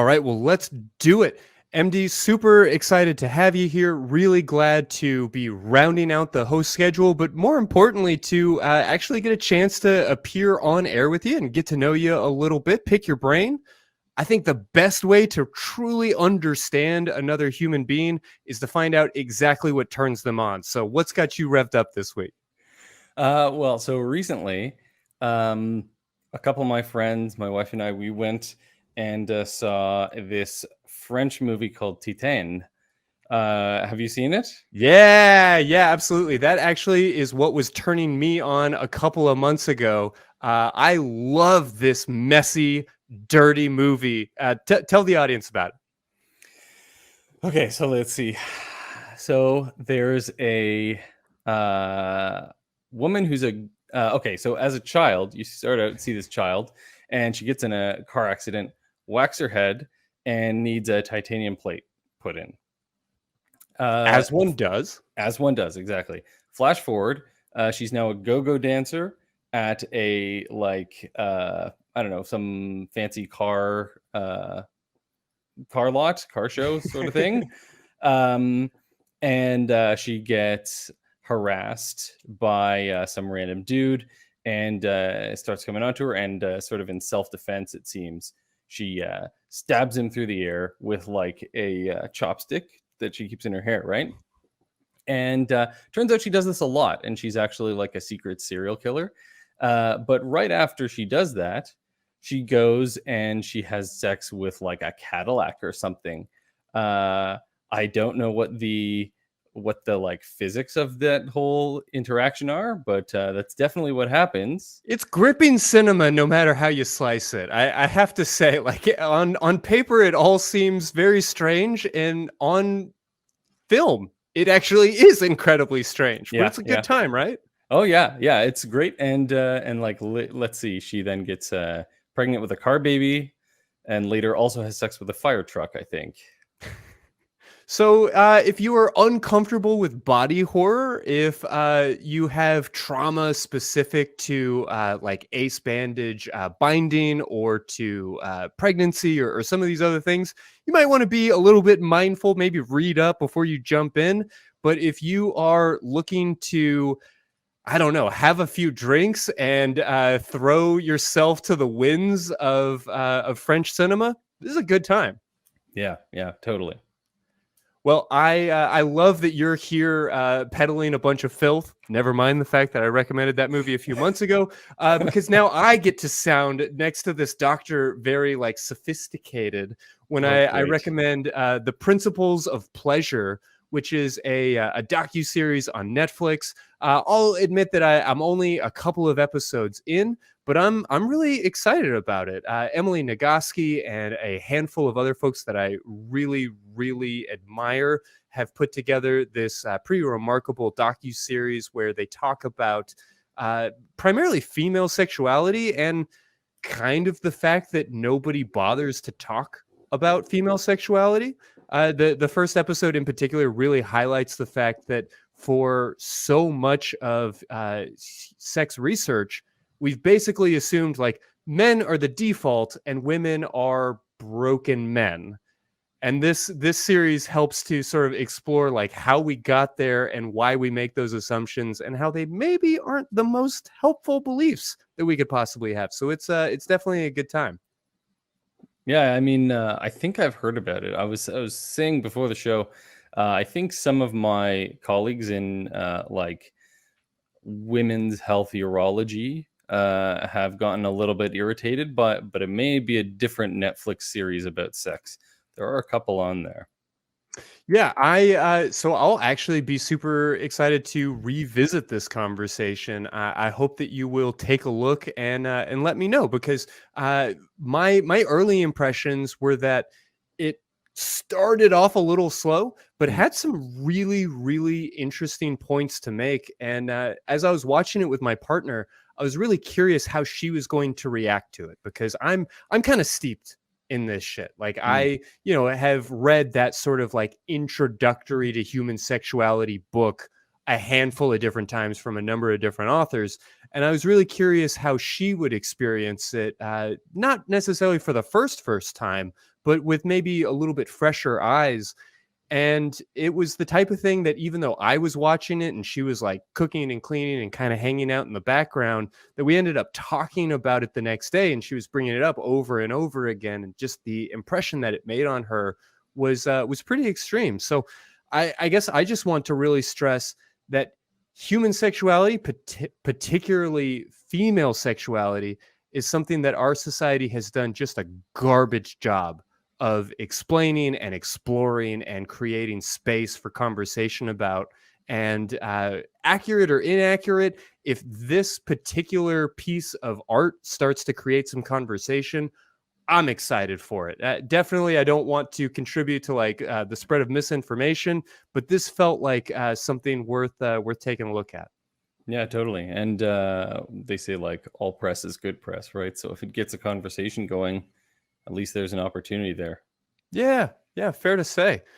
right, well, let's do it. MD, super excited to have you here. Really glad to be rounding out the host schedule, but more importantly, to actually get a chance to appear on air with you and get to know you a little bit, pick your brain. I think the best way to truly understand another human being is to find out exactly what turns them on. So what's got you revved up this week? So recently, a couple of my friends, my wife and I, we went and saw this French movie called Titan. Have you seen it? Yeah, absolutely. That actually is what was turning me on a couple of months ago. I love this messy, dirty movie. Tell the audience about it. Okay, so let's see. So there's a woman who's so as a child, you start out see this child, and she gets in a car accident, whacks her head, and needs a titanium plate put in. As one does. As one does, exactly. Flash forward, she's now a go-go dancer at a I don't know, some fancy car lot, car show sort of thing. And she gets harassed by some random dude, and starts coming onto her, and sort of in self-defense, it seems, she stabs him through the air with like a chopstick that she keeps in her hair, right? And turns out she does this a lot, and she's actually like a secret serial killer. But right after she does that, she goes and she has sex with like a Cadillac or something. I don't know what the like physics of that whole interaction are, but that's definitely what happens. It's gripping cinema no matter how you slice it. I have to say, like, on paper, it all seems very strange, and on film, it actually is incredibly strange. But it's a good time, right? Oh yeah, it's great. And let's see, she then gets pregnant with a car baby, and later also has sex with a fire truck, I think. So if you are uncomfortable with body horror, if you have trauma specific to like ace bandage binding, or to pregnancy, or some of these other things, you might want to be a little bit mindful, maybe read up before you jump in. But if you are looking to, I don't know, have a few drinks and throw yourself to the winds of French cinema, this is a good time. Yeah, totally. Well, I love that you're here peddling a bunch of filth. Never mind the fact that I recommended that movie a few months ago, because now I get to sound next to this doctor very like sophisticated when I recommend The Principles of Pleasure, which is a docuseries on Netflix. I'll admit that I'm only a couple of episodes in, but I'm really excited about it. Emily Nagoski and a handful of other folks that I really, really admire have put together this pretty remarkable docuseries where they talk about primarily female sexuality, and kind of the fact that nobody bothers to talk about female sexuality. The first episode in particular really highlights the fact that for so much of sex research, we've basically assumed like men are the default and women are broken men. And this series helps to sort of explore like how we got there and why we make those assumptions, and how they maybe aren't the most helpful beliefs that we could possibly have. So it's definitely a good time. Yeah, I mean, I think I've heard about it. I was saying before the show, I think some of my colleagues in like women's health urology have gotten a little bit irritated, but it may be a different Netflix series about sex. There are a couple on there. Yeah, so I'll actually be super excited to revisit this conversation. I hope that you will take a look and let me know, because my early impressions were that it started off a little slow, but had some really, really interesting points to make. And as I was watching it with my partner, I was really curious how she was going to react to it, because I'm kind of steeped in this shit. Like I, have read that sort of like introductory to human sexuality book a handful of different times from a number of different authors. And I was really curious how she would experience it, not necessarily for the first time, but with maybe a little bit fresher eyes. And it was the type of thing that even though I was watching it and she was like cooking and cleaning and kind of hanging out in the background, that we ended up talking about it the next day, and she was bringing it up over and over again. And just the impression that it made on her was pretty extreme. So I guess I just want to really stress that human sexuality, particularly female sexuality, is something that our society has done just a garbage job of explaining and exploring and creating space for conversation about. And accurate or inaccurate, if this particular piece of art starts to create some conversation, I'm excited for it. Definitely, I don't want to contribute to like the spread of misinformation, but this felt like something worth taking a look at. Yeah, totally. And they say like all press is good press, right? So if it gets a conversation going, at least there's an opportunity there. Yeah, fair to say.